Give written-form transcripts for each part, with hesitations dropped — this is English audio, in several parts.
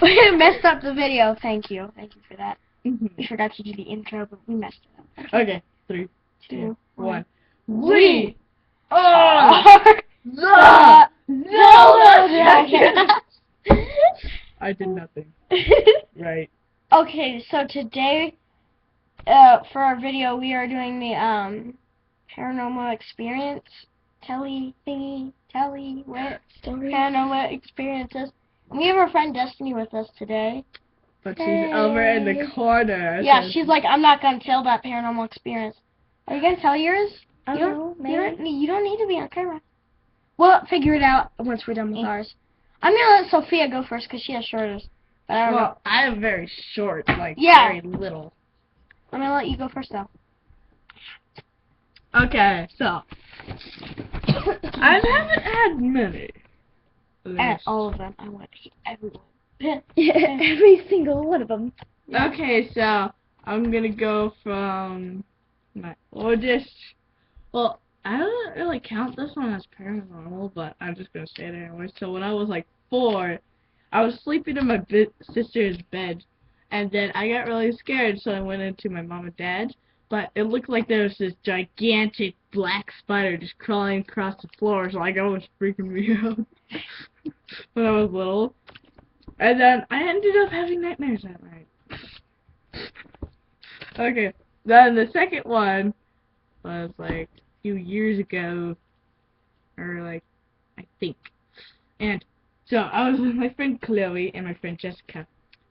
We messed up the video. Thank you for that. Mm-hmm. We forgot to do the intro, but we messed it up. Okay, 3, 2, 1. We are the Zelda. I did nothing. Right. Okay, so today, for our video, we are doing the paranormal experience paranormal experiences. And we have our friend Destiny with us today. But she's over in the corner. Yeah, she's like, I'm not gonna tell that paranormal experience. Are you gonna tell yours? I don't know, maybe. You don't need to be on camera. We'll figure it out once we're done with ours. I'm gonna let Sophia go first because she has shortest. But I don't know. I have very short, very little. I'm gonna let you go first though. Okay, so I haven't had many. And all of them. I want to hit everyone. Every single one of them. Yeah. Okay, so I'm gonna go from my oldest. Well, I don't really count this one as paranormal, but I'm just gonna say it anyway. So when I was like 4, I was sleeping in my sister's bed, and then I got really scared, so I went into my mom and dad. But it looked like there was this gigantic black spider just crawling across the floor, so like it was freaking me out when I was little. And then I ended up having nightmares that night. Okay, then the second one was like a few years ago, or like, I think. And so I was with my friend Chloe and my friend Jessica.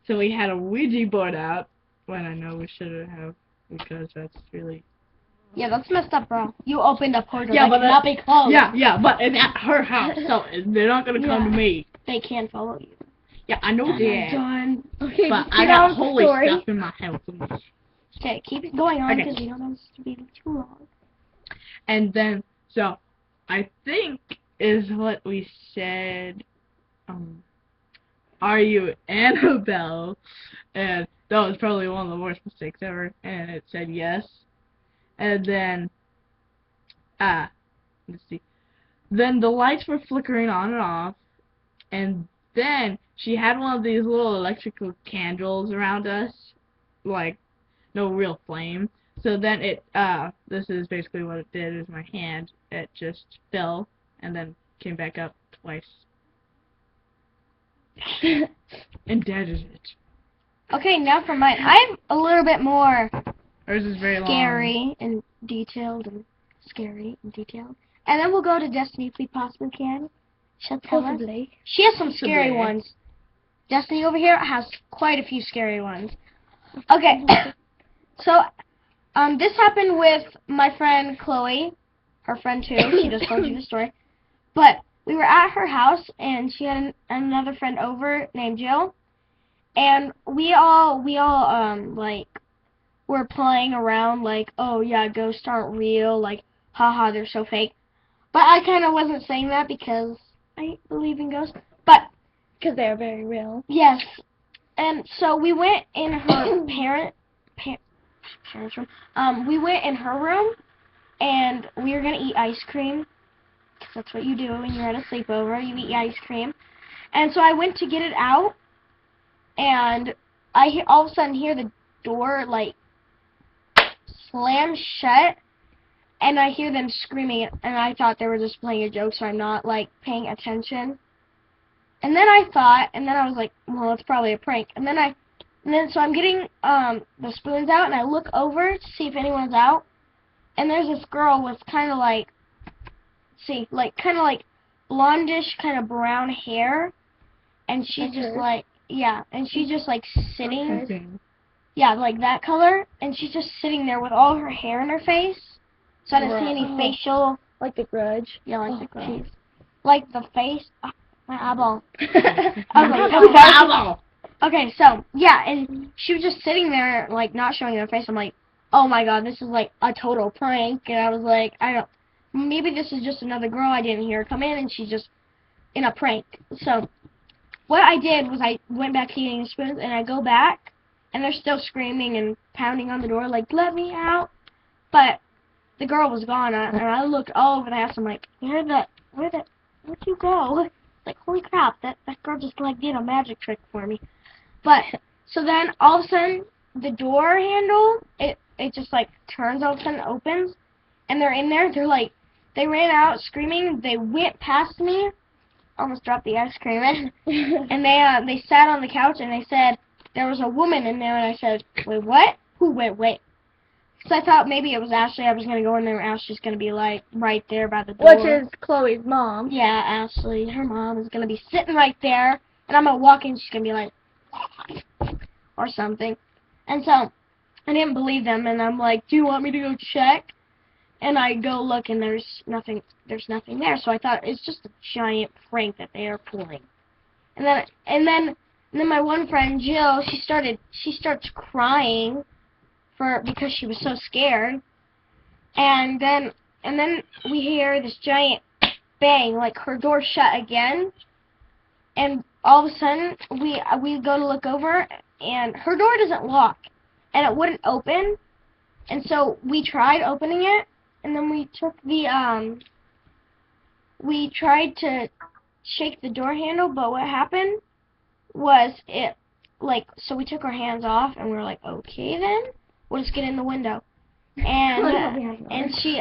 So we had a Ouija board out, when I know we shouldn't have, because that's really... Yeah, that's messed up, bro. You opened a portal Yeah, that cannot be closed. Yeah, but it's at her house, so they're not gonna come to me. They can follow you. Yeah, I know that. Done. Okay, But just I get got on holy story. stuff in my house. Okay, keep it going on Okay. because we don't want this to be too long. And then, so, I think is what we said, are you Annabelle? And that was probably one of the worst mistakes ever, and it said yes. And then, let's see. Then the lights were flickering on and off, and then she had one of these little electrical candles around us, like, no real flame. So then it, this is basically what it did, is my hand, it just fell, and then came back up twice. And that is it. Okay, now for mine. I'm a little bit more Ours is very long. scary and detailed and scary and detailed. And then we'll go to Destiny if we possibly can. She'll tell us. She has some scary ones. Destiny over here has quite a few scary ones. Okay, so this happened with my friend Chloe, her friend too. She just told you the story. But we were at her house and she had another friend over named Jill, and we all like were playing around like, oh yeah, ghosts aren't real, like haha, they're so fake. But I kind of wasn't saying that because I believe in ghosts. But because they are very real. yes, and so we went in her parents' room. We went in her room, and we were gonna eat ice cream. Cause that's what you do when you're at a sleepover. You eat ice cream. And so I went to get it out, and I all of a sudden hear the door like slam shut, and I hear them screaming, and I thought they were just playing a joke, so I'm not like paying attention. And then I thought, and then I was like, well, it's probably a prank. And then so I'm getting the spoons out, and I look over to see if anyone's out, and there's this girl with kind of like, kind of like blondish, kind of brown hair, and she's just like, yeah, and she's just like sitting, yeah, like that color, and she's just sitting there with all her hair in her face, so I didn't see any facial, like the Grudge. yeah, like the Grudge, like the face, my eyeball. Eyeball. Okay, so yeah, and she was just sitting there, like not showing her face. I'm like, oh my god, this is like a total prank, and I was like, maybe this is just another girl. I didn't hear her come in, and she's just in a prank. So what I did was I went back to eating the spoons, and I go back, and they're still screaming and pounding on the door, like, let me out. But the girl was gone, and I looked all over the house. I'm like, where'd you go? Like, holy crap, that girl just like did a magic trick for me. But so then all of a sudden the door handle it just like turns all of a sudden opens, and they're in there. They're like they ran out screaming. They went past me, almost dropped the ice cream, and they sat on the couch and they said there was a woman in there, and I said, wait, what? Who? Wait. Because I thought maybe it was Ashley. I was gonna go in there, and Ashley's gonna be like right there by the door. Which is Chloe's mom. Yeah, Ashley, her mom is gonna be sitting right there, and I'm gonna walk in. She's gonna be like, or something. And so I didn't believe them, and I'm like, do you want me to go check? And I go look, and there's nothing there. So I thought it's just a giant prank that they are pulling. And then my one friend Jill, she starts crying because she was so scared. And then we hear this giant bang, like her door shut again. And all of a sudden we go to look over, and her door doesn't lock, and it wouldn't open. And so we tried opening it, and then we took we tried to shake the door handle, but what happened was so we took our hands off, and we were like, okay then, we'll just get in the window. And she,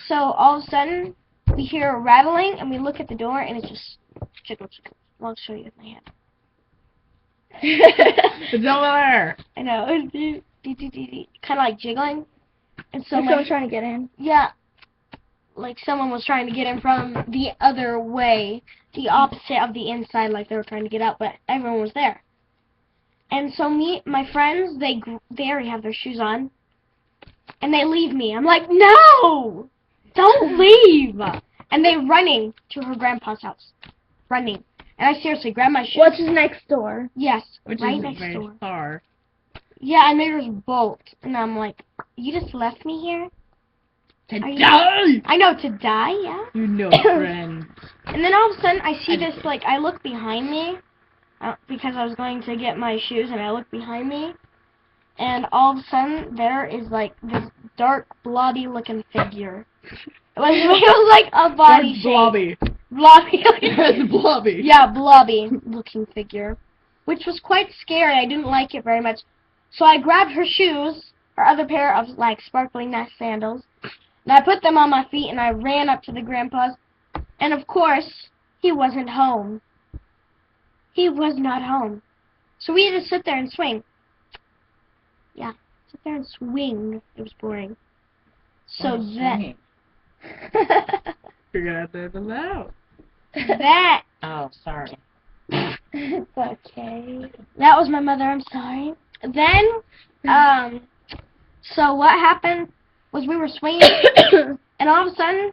so all of a sudden, we hear a rattling, and we look at the door, and it just chickles. I'll show you with my hand. It's over there. I know, kind of like jiggling. And so someone's trying to get in. Yeah, like someone was trying to get in from the other way, the opposite of the inside, like they were trying to get out, but everyone was there. And so my friends, they already have their shoes on, and they leave me. I'm like, no, don't leave. And they're running to her grandpa's house, running. And I seriously grabbed my shoes. Which is next door. Yes, Which right isn't next very door. far. Yeah, and there's Bolt, and I'm like, you just left me here? To Are you- die! I know, to die, yeah. You know, friend. And then all of a sudden, I see this, like, I look behind me, because I was going to get my shoes, and I look behind me, and all of a sudden, there is, like, this dark, blobby-looking figure. It was like a body shape. Blobby. Blobby. It's blobby. Yeah, blobby-looking figure, which was quite scary. I didn't like it very much. So I grabbed her shoes, her other pair of, like, sparkling nice sandals, and I put them on my feet, and I ran up to the grandpa's, and of course, he wasn't home. He was not home. So we had to sit there and swing. Yeah, sit there and swing. It was boring. So Swinging. You're gonna have to edit that out. that Oh, sorry. It's okay. that was my mother. I'm sorry. Then, so what happened was we were swinging, and all of a sudden,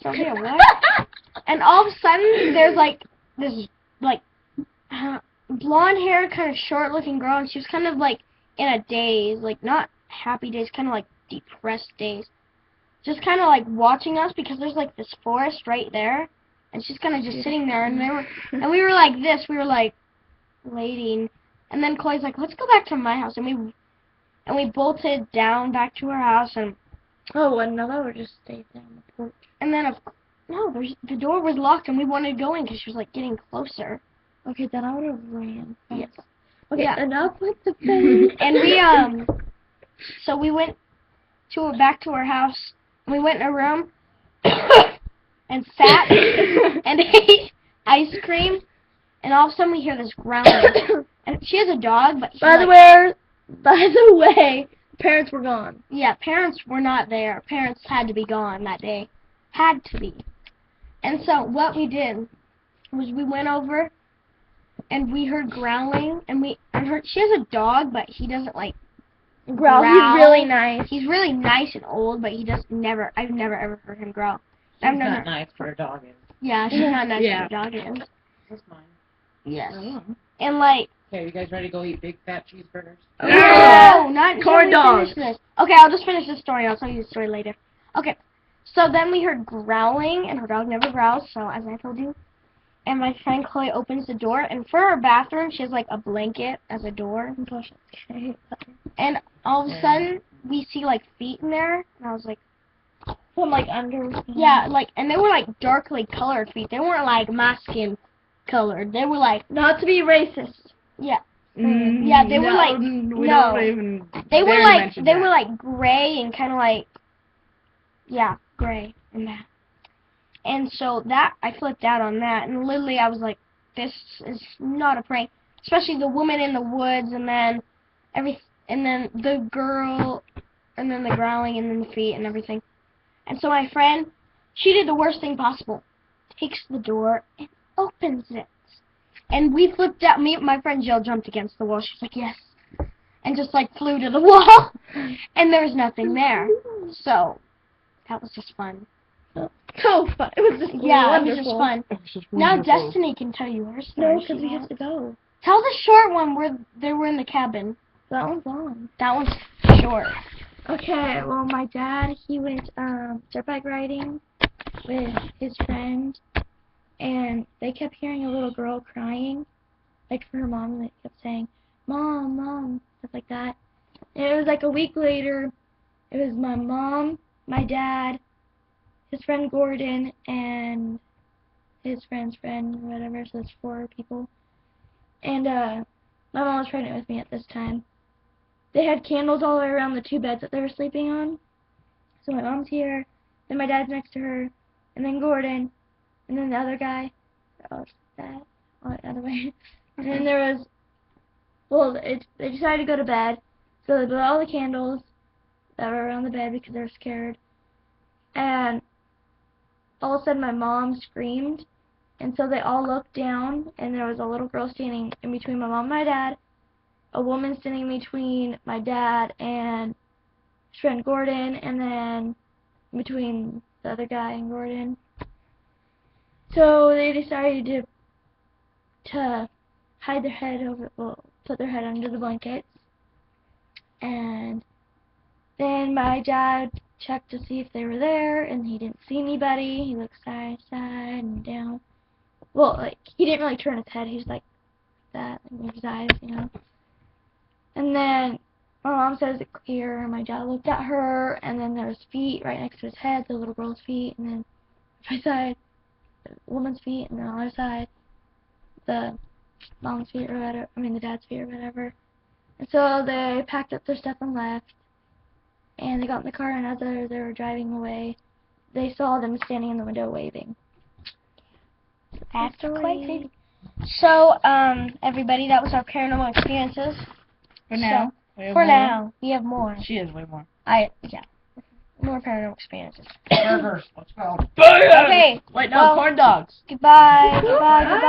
so here, what? And all of a sudden, there's like this like blonde hair, kind of short looking girl, and she was kind of like in a daze, like not happy daze, kind of like depressed daze. Just kind of like watching us because there's like this forest right there, and she's kind of just sitting there, and we were like this, we were like waiting, and then Chloe's like, let's go back to my house, and we bolted down back to her house, and Oh, another would just stay there on the porch. and then the door was locked, and we wanted to go in because she was like getting closer. Okay, then I would have ran. Yes. Okay, Yeah. enough with the face. And we so we went back to her house. And we went in her room and sat and ate ice cream. And all of a sudden we hear this growling. And she has a dog, but By the way, parents were gone. yeah, parents were not there. Parents had to be gone that day. Had to be. And so what we did was we went over and we heard growling, and she has a dog, but he doesn't like Growl. growl. He's really nice. He's really nice and old, but I've never ever heard him growl. She's not nice for a dog. Yeah, she's not nice Yeah. for a dog is. That's mine. Yes. Oh. And like, Okay, you guys ready to go eat big fat cheeseburgers? no, not until Corn we dogs. finish this. Okay, I'll just finish this story. I'll tell you the story later. Okay, so then we heard growling, and her dog never growls, so as I told you. And my friend Chloe opens the door, and for her bathroom, she has like a blanket as a door. Okay. And all of a sudden, we see like feet in there, and I was like, From like under. yeah, like, and they were like darkly colored feet. They weren't like my skin colored. They were like, Not to be racist. yeah, they were like, we no. don't even they were dare like, mention they that. were like gray and kind of like, yeah, gray and that. And so that, I flipped out on that, and literally I was like, this is not a prank. Especially the woman in the woods, and then and then the girl, and then the growling, and then the feet and everything. And so my friend, she did the worst thing possible. Takes the door and opens it. And we flipped out. Me and my friend Jill jumped against the wall. She's like, yes. And just like flew to the wall. And there was nothing there. So that was just fun. So fun. It was just Yeah, wonderful. it was just fun. It was just Now wonderful. Destiny can tell you her story. No, if because she we have wants. to go. Tell the short one where they were in the cabin. That one's long. That one's short. Okay, well, my dad, he went dirt bike riding with his friend, and they kept hearing a little girl crying, like for her mom, and they kept saying, Mom, Mom, stuff like that. And it was like a week later, it was my mom, my dad, his friend Gordon, and his friend's friend, or whatever, so there's 4 people. And my mom was pregnant with me at this time. They had candles all the way around the 2 beds that they were sleeping on. So my mom's here, then my dad's next to her, and then Gordon, and then the other guy. Oh, that. Oh, the other way. And then there was, well, they decided to go to bed, so they blew out all the candles that were around the bed because they were scared. And all of a sudden my mom screamed, and so they all looked down, and there was a little girl standing in between my mom and my dad, a woman standing between my dad and his friend Gordon, and then between the other guy and Gordon. So they decided to hide their head over, well, put their head under the blankets. And then my dad checked to see if they were there, and he didn't see anybody. He looked side to side and down. Well, like, he didn't really turn his head. He was like that, and moved his eyes, you know. And then my mom says it's clear. My dad looked at her, and then there was feet right next to his head, the little girl's feet, and then my side, the woman's feet, and then on the other side, the mom's feet or whatever. I mean, the dad's feet or whatever. And so they packed up their stuff and left. And they got in the car, and as they were driving away, they saw them standing in the window waving. That's crazy. So, everybody, that was our paranormal experiences. For now. We have For more. now, we have more. She has way more. Yeah. More paranormal experiences. Burgers. Let's go. Okay. Wait, no, well, corn dogs. Goodbye. Goodbye. Goodbye.